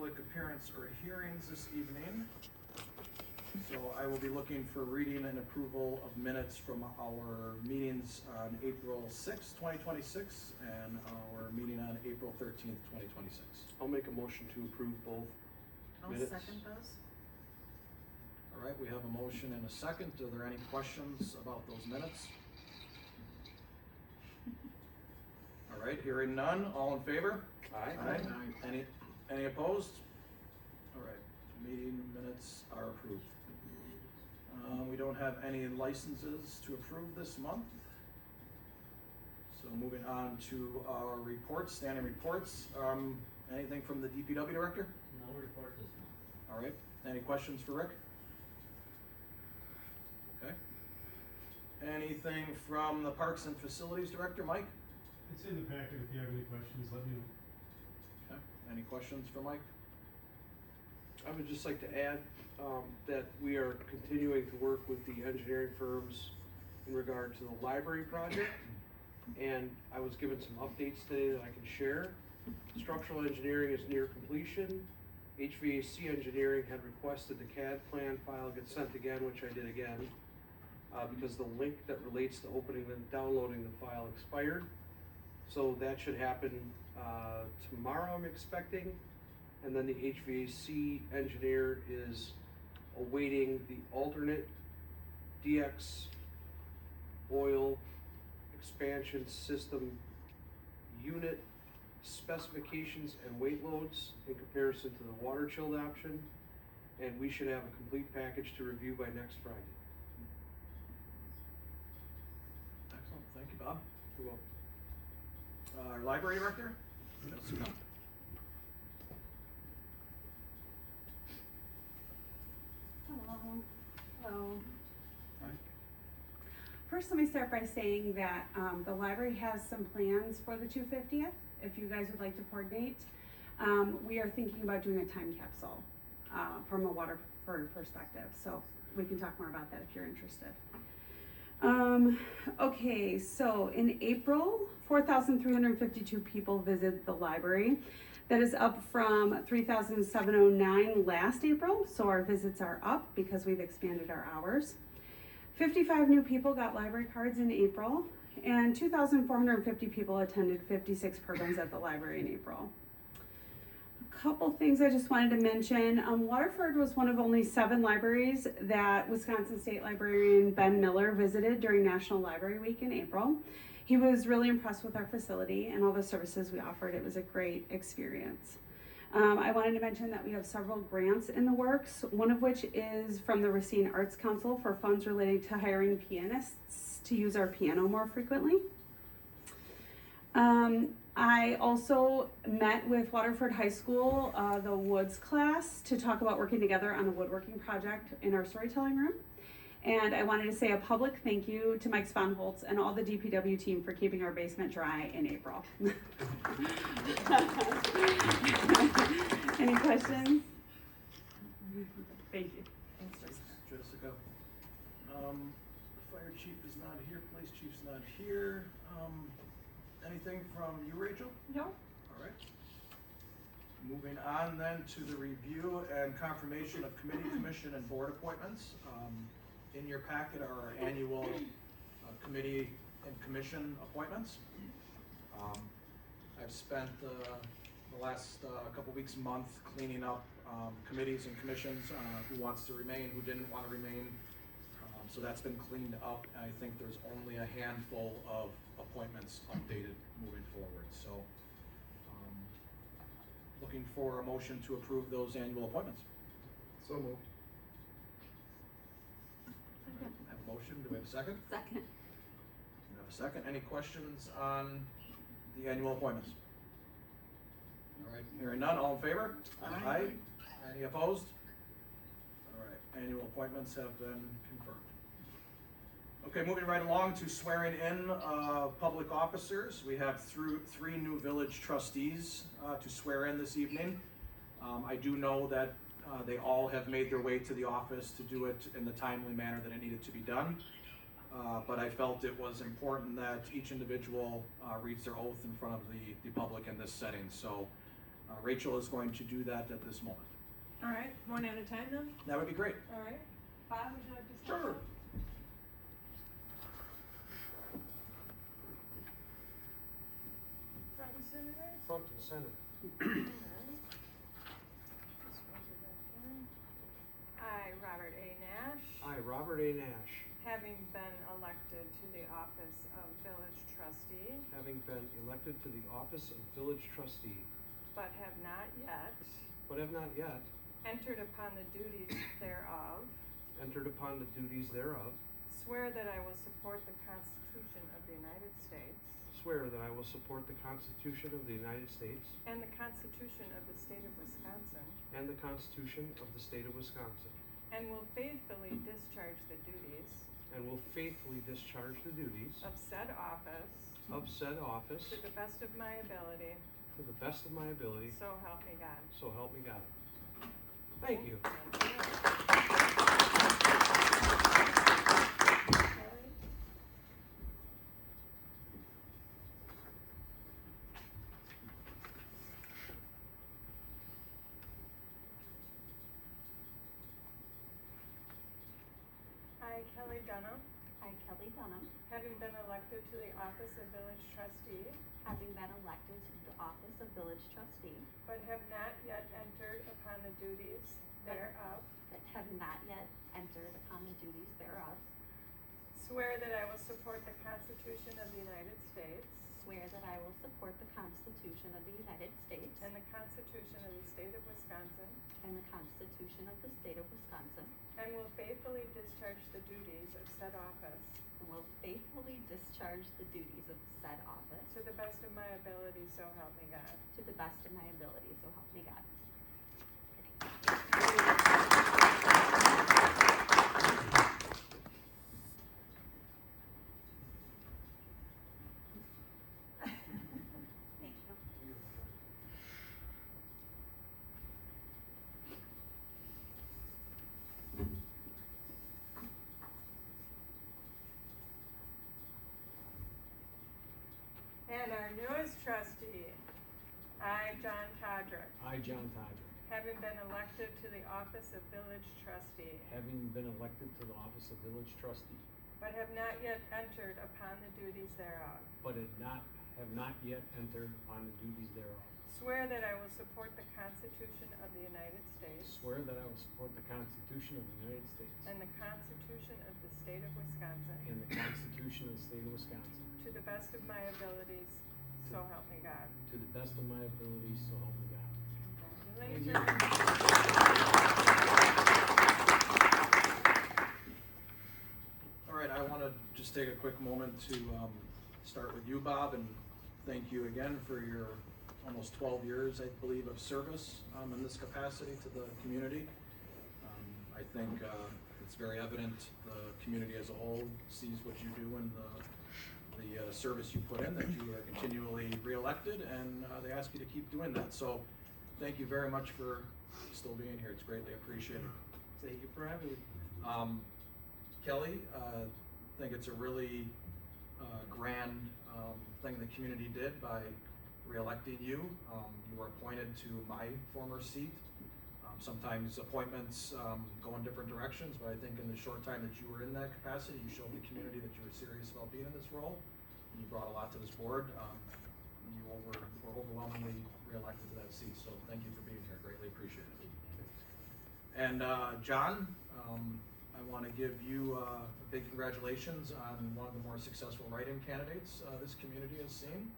public appearance or hearings this evening. So I will be looking for reading and approval of minutes from our meetings on April 6th, 2026 and our meeting on April 13th, 2026. I'll make a motion to approve both minutes. I'll second those. All right, we have a motion and a second. Are there any questions about those minutes? All right, hearing none, all in favor? Aye. Any opposed? All right, meeting minutes are approved. We don't have any licenses to approve this month. So moving on to our reports, standing reports. Anything from the DPW director? No report this month. All right, any questions for Rick? Okay. Anything from the Parks and Facilities director, Mike? It's in the packet. If you have any questions, let me know. Okay, any questions for Mike? I would just like to add that we are continuing to work with the engineering firms in regard to the library project. And I was given some updates today that I can share. Structural engineering is near completion. HVAC engineering had requested the CAD plan file get sent again, which I did again, because the link that relates to opening and downloading the file expired. So that should happen tomorrow, I'm expecting. And then the HVAC engineer is awaiting the alternate DX oil expansion system unit specifications and weight loads in comparison to the water chilled option. And we should have a complete package to review by next Friday. Excellent, thank you, Bob. You're welcome. Our library director? Jessica. Hello. Hi. First, let me start by saying that the library has some plans for the 250th, if you guys would like to coordinate. We are thinking about doing a time capsule from a Waterford perspective, so we can talk more about that if you're interested. Okay, so in April, 4,352 people visited the library. That is up from 3,709 last April, so our visits are up because we've expanded our hours. 55 new people got library cards in April, and 2,450 people attended 56 programs at the library in April. A couple things I just wanted to mention. Waterford was one of only 7 libraries that Wisconsin State Librarian Ben Miller visited during National Library Week in April. He was really impressed with our facility and all the services we offered. It was a great experience. I wanted to mention that we have several grants in the works, one of which is from the Racine Arts Council for funds related to hiring pianists to use our piano more frequently. I also met with Waterford High School, the Woods class, to talk about working together on a woodworking project in our storytelling room. And I wanted to say a public thank you to Mike Sponholtz and all the DPW team for keeping our basement dry in April. Any questions? Thank you. Thanks, Jessica. Jessica. The fire chief is not here, police chief's not here. Anything from you, Rachel? No. All right. Moving on then to the review and confirmation of committee, commission, and board appointments. In your packet are our annual committee and commission appointments. I've spent the last couple weeks, month cleaning up committees and commissions, who wants to remain, who didn't want to remain. So that's been cleaned up. I think there's only a handful of appointments updated moving forward. So looking for a motion to approve those annual appointments. So moved. Second. Have a motion, do we have a second? Second. We have a second. Any questions on the annual appointments? All right, hearing none, all in favor? Aye. Any opposed? All right, annual appointments have been confirmed. Okay, moving right along to swearing in public officers. We have 3 new village trustees to swear in this evening. I do know that they all have made their way to the office to do it in the timely manner that it needed to be done. But I felt it was important that each individual reads their oath in front of the public in this setting. So Rachel is going to do that at this moment. All right, one at a time then? That would be great. All right. Bob, would you like to start? Sure. Front and center there? Front and center. I, Robert A. Nash, I, Robert A. Nash, having been elected to the office of village trustee, having been elected to the office of village trustee, but have not yet but have not yet entered upon the duties thereof, entered upon the duties thereof, swear that I will support the Constitution of the United States swear that I will support the Constitution of the United States and the Constitution of the State of Wisconsin, and the Constitution of the State of Wisconsin, and will faithfully discharge the duties and will faithfully discharge the duties of said office to the best of my ability, the best of my ability, so help me God. so help me God. Thank you. I, Kelly Dunham, I, Kelly Dunham, having been elected to the office of village trustee, having been elected to the office of village trustee, but have not yet entered upon the duties thereof, but have not yet entered upon the duties thereof, swear that I will support the Constitution of the United States swear that I will support the Constitution of the United States and the Constitution of the State of Wisconsin, and the Constitution of the State of Wisconsin, and will faithfully discharge the duties of said office and will faithfully discharge the duties of said office to the best of my ability, so help me God. to the best of my ability, so help me God. Thank you. And our newest trustee, I, John Todrick, I, John Todrick, having been elected to the office of village trustee, having been elected to the office of village trustee, but have not yet entered upon the duties thereof, but have not yet entered upon the duties thereof, swear that I will support the Constitution of the United States swear that I will support the Constitution of the United States and the Constitution of the State of Wisconsin and the Constitution of the State of Wisconsin, to the best of my abilities, so help me God. to the best of my abilities, so help me God. Congratulations. All right, I want to just take a quick moment to start with you, Bob, and thank you again for your almost 12 years, I believe, of service in this capacity to the community. I think it's very evident the community as a whole sees what you do and the service you put in, that you are continually reelected, and they ask you to keep doing that. So thank you very much for still being here. It's greatly appreciated. Thank you for having me. Kelly, I think it's a really grand thing the community did by re-electing you. You were appointed to my former seat. Sometimes appointments go in different directions, but I think in the short time that you were in that capacity, you showed the community that you were serious about being in this role. And you brought a lot to this board. You were overwhelmingly re-elected to that seat, so thank you for being here. Greatly appreciate it. And John, I want to give you a big congratulations on one of the more successful write-in candidates this community has seen.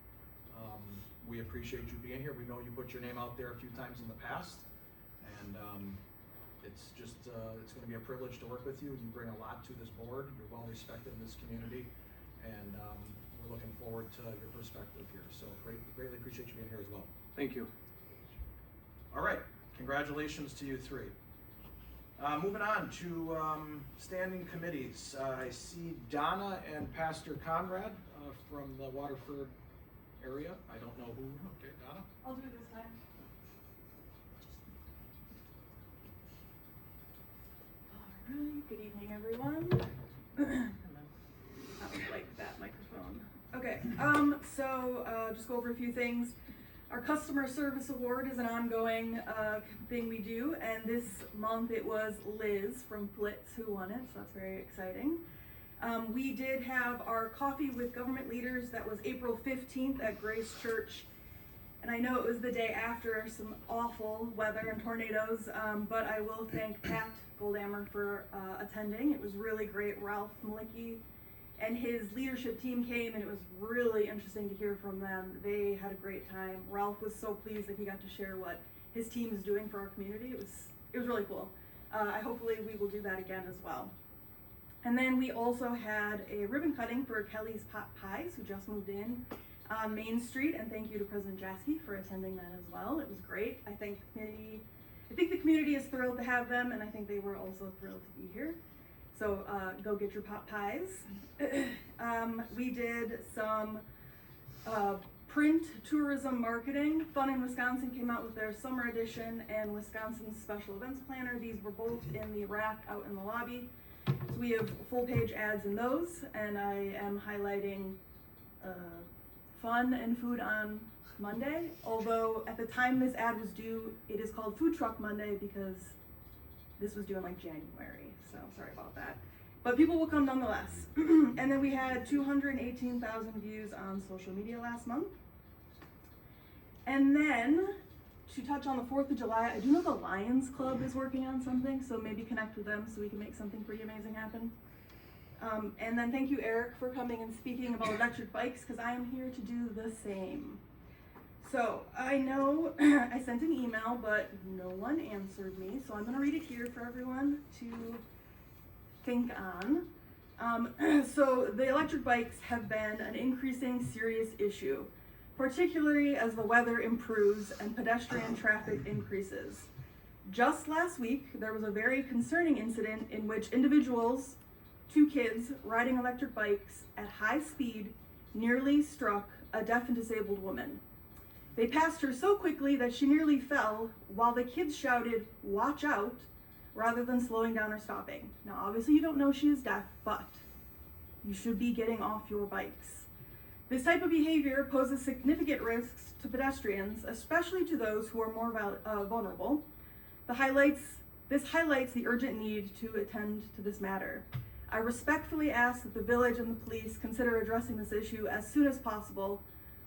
We appreciate you being here. We know you put your name out there a few times in the past, and it's just it's going to be a privilege to work with you. You bring a lot to this board. You're well respected in this community, and we're looking forward to your perspective here. So greatly appreciate you being here as well. Thank you. All right, congratulations to you three. Moving on to standing committees. I see Donna and Pastor Conrad from the Waterford area. I don't know who. Okay, Donna. I'll do it this time. Alright, good evening everyone. I would like that microphone. Okay, so just go over a few things. Our customer service award is an ongoing thing we do, and this month it was Liz from Flitz who won it, so that's very exciting. We did have our coffee with government leaders. That was April 15th at Grace Church. And I know it was the day after some awful weather and tornadoes, but I will thank Pat Goldammer for attending. It was really great. Ralph Malicki and his leadership team came, and it was really interesting to hear from them. They had a great time. Ralph was so pleased that he got to share what his team is doing for our community. It was really cool. Hopefully we will do that again as well. And then we also had a ribbon cutting for Kelly's Pot Pies, who just moved in on Main Street, and thank you to President Jaski for attending that as well. It was great. I think the community is thrilled to have them, and I think they were also thrilled to be here. So go get your pot pies. We did some print tourism marketing. Fun in Wisconsin came out with their summer edition and Wisconsin special events planner. These were both in the rack out in the lobby. So we have full page ads in those, and I am highlighting fun and food on Monday. Although at the time this ad was due, it is called Food Truck Monday because this was due in like January. So sorry about that. But people will come nonetheless. And then we had 218,000 views on social media last month. And then to touch on the 4th of July, I do know the Lions Club is working on something, so maybe connect with them so we can make something pretty amazing happen. And then thank you, Eric, for coming and speaking about electric bikes, because I am here to do the same. So I know I sent an email, but no one answered me, so I'm going to read it here for everyone to think on. So the electric bikes have been an increasing serious issue, particularly as the weather improves and pedestrian traffic increases. Just last week, there was a very concerning incident in which individuals, 2 kids riding electric bikes at high speed, nearly struck a deaf and disabled woman. They passed her so quickly that she nearly fell while the kids shouted, "Watch out," rather than slowing down or stopping. Now, obviously you don't know she is deaf, but you should be getting off your bikes. This type of behavior poses significant risks to pedestrians, especially to those who are more vulnerable. This highlights the urgent need to attend to this matter. I respectfully ask that the village and the police consider addressing this issue as soon as possible,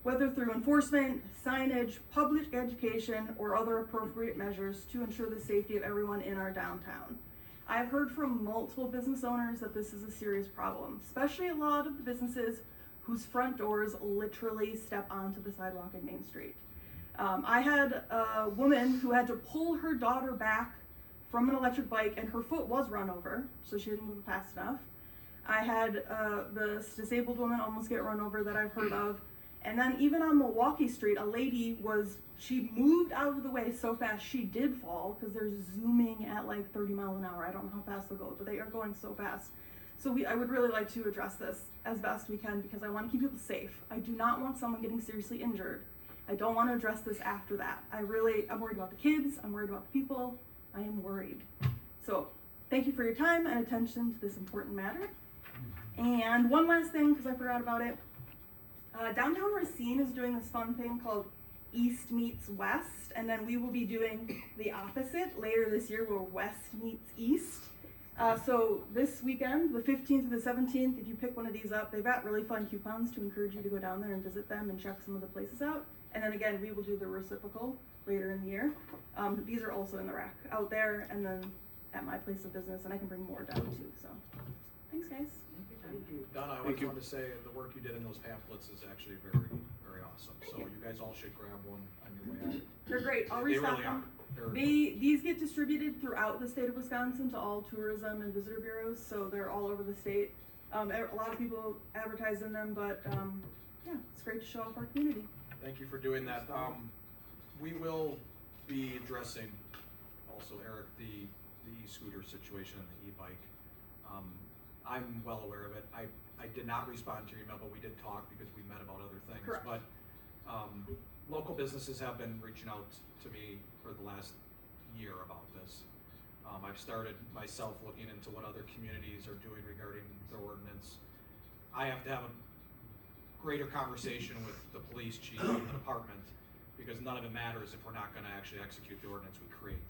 whether through enforcement, signage, public education, or other appropriate measures to ensure the safety of everyone in our downtown. I have heard from multiple business owners that this is a serious problem, especially a lot of the businesses whose front doors literally step onto the sidewalk in Main Street. I had a woman who had to pull her daughter back from an electric bike, and her foot was run over, so she didn't move fast enough. I had this disabled woman almost get run over that I've heard of. And then even on Milwaukee Street, a lady she moved out of the way so fast she did fall because they're zooming at like 30 miles an hour. I don't know how fast they'll go, but they are going so fast. So I would really like to address this as best we can because I want to keep people safe. I do not want someone getting seriously injured. I don't want to address this after that. I'm worried about the kids. I'm worried about the people. I am worried. So thank you for your time and attention to this important matter. And one last thing, because I forgot about it. Downtown Racine is doing this fun thing called East Meets West, and then we will be doing the opposite later this year where West meets East. So this weekend, the 15th to the 17th, if you pick one of these up, they've got really fun coupons to encourage you to go down there and visit them and check some of the places out. And then again, we will do the reciprocal later in the year. These are also in the rack out there and then at my place of business, and I can bring more down too. So thanks, guys. Thank you. Donna, I always wanted to say the work you did in those pamphlets is actually very, very awesome. So you guys all should grab one on your way out. They're great. I'll They restock really are. them. These get distributed throughout the state of Wisconsin to all tourism and visitor bureaus, so they're all over the state. A lot of people advertise in them, but yeah, it's great to show off our community. Thank you for doing that. We will be addressing also, Eric, the e-scooter situation and the e-bike. I'm well aware of it. I did not respond to your email, but we did talk because we met about other things. Correct. But local businesses have been reaching out to me for the last year about this. I've started myself looking into what other communities are doing regarding their ordinance. I have to have a greater conversation with the police chief and the department because none of it matters if we're not gonna actually execute the ordinance we create.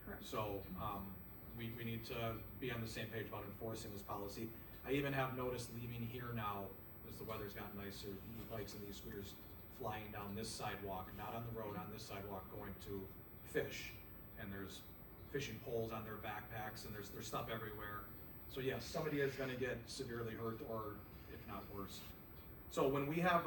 Correct. So, we need to be on the same page about enforcing this policy. I even have noticed leaving here now, as the weather's gotten nicer, the e-bikes and the e-scooters flying down this sidewalk, not on the road, on this sidewalk, going to fish. And there's fishing poles on their backpacks, and there's stuff everywhere. So yes, somebody is gonna get severely hurt, or if not worse. So when we have,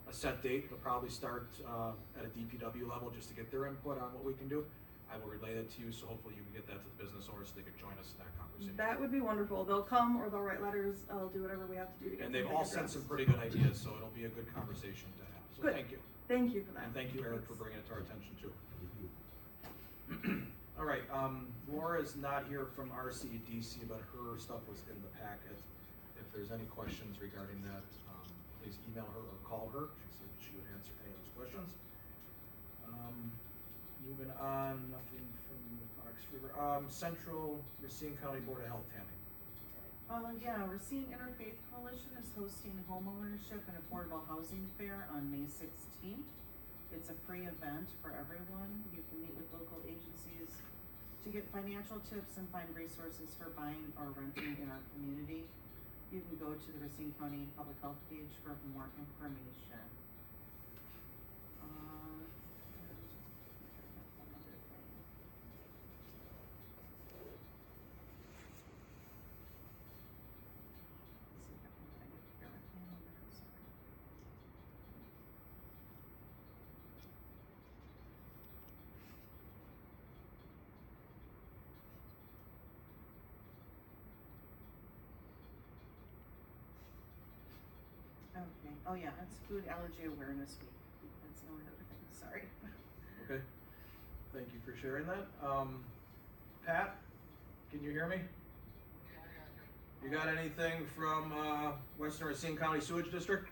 a set date, we'll probably start, at a DPW level, just to get their input on what we can do. I will relay it to you, so hopefully you can get that to the business owners, so they can join us in that conversation. That would be wonderful. They'll come or they'll write letters. I'll do whatever we have to do to get. And they've something all sent addressed. some pretty good ideas, so it'll be a good conversation to have. So Good. thank you. Thank you for that. And thank you, Eric, for bringing it to our attention too. All right, Laura's not here from RCDC, but her stuff was in the packet. If there's any questions regarding that, please email her or call her. She said she would answer any of those questions. Moving on, nothing from the Fox River. Central Racine County Board of Health, Tammy. Yeah, Racine Interfaith Coalition is hosting homeownership and affordable housing fair on May 16th. It's a free event for everyone. You can meet with local agencies to get financial tips and find resources for buying or renting in our community. You can go to the Racine County Public Health page for more information. Okay, oh yeah, it's Food Allergy Awareness Week. That's the only other thing, sorry. Okay, thank you for sharing that. Pat, can you hear me? You got anything from, Western Racine County Sewage District?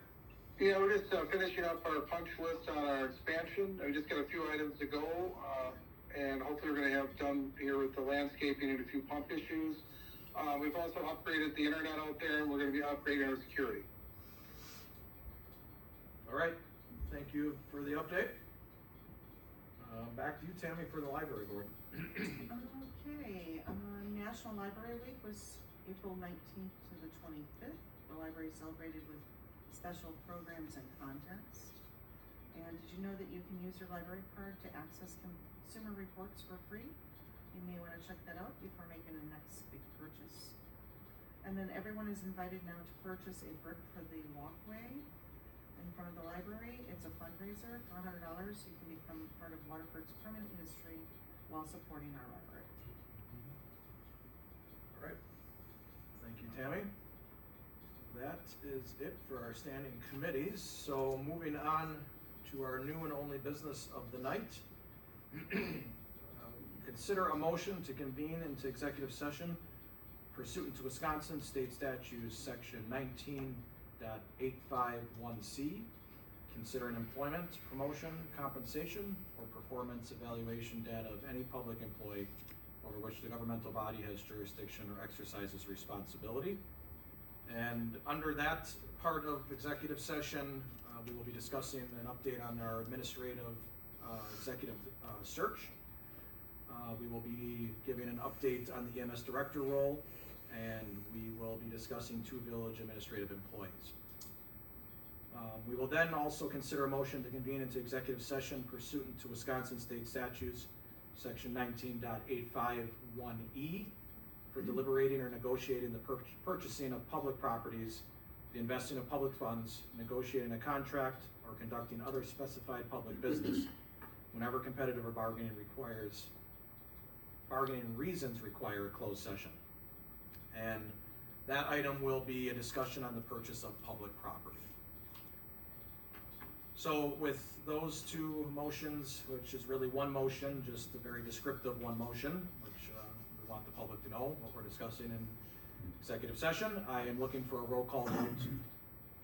Yeah, we're just finishing up our punch list on our expansion. We just got a few items to go, and hopefully we're gonna have done here with the landscaping and a few pump issues. We've also upgraded the internet out there, and we're gonna be upgrading our security. All right, thank you for the update. Back to you, Tammy, for the library board. Okay, National Library Week was April 19th to the 25th. The library celebrated with special programs and contests. And did you know that you can use your library card to access consumer reports for free? You may want to check that out before making the next big purchase. And then everyone is invited now to purchase a brick for the walkway in front of the library. It's a fundraiser for $100. You can become part of Waterford's permanent history while supporting our library. All right, thank you, Tammy. That is it for our standing committees. So moving on to our new and only business of the night. Consider a motion to convene into executive session pursuant to Wisconsin State Statutes, section 19.851C. Consider an employment, promotion, compensation, or performance evaluation data of any public employee over which the governmental body has jurisdiction or exercises responsibility. And under that part of executive session, we will be discussing an update on our administrative executive search. We will be giving an update on the EMS Director role, and we will be discussing 2 village administrative employees. We will then also consider a motion to convene into executive session pursuant to Wisconsin State Statutes, section 19.851E, for deliberating or negotiating the purchasing of public properties, the investing of public funds, negotiating a contract, or conducting other specified public business whenever competitive or bargaining reasons require a closed session. And that item will be a discussion on the purchase of public property. So with those 2 motions, which is really one motion, just a very descriptive one motion, which we want the public to know what we're discussing in executive session, I am looking for a roll call vote.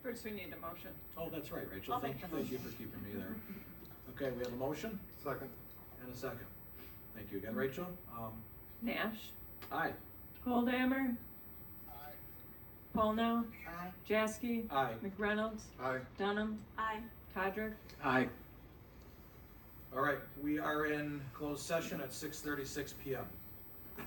First, we need a motion. Oh, that's right, Rachel. I'll Thank make the you for keeping me there. Okay, we have a motion Second. and a second. Thank you again, Rachel. Nash, Aye. Goldhammer, Paulnow, Aye. Jaskey, Aye. McReynolds, Aye. Dunham, Aye. Todrick. Aye. All right, we are in closed session at 6:36 PM.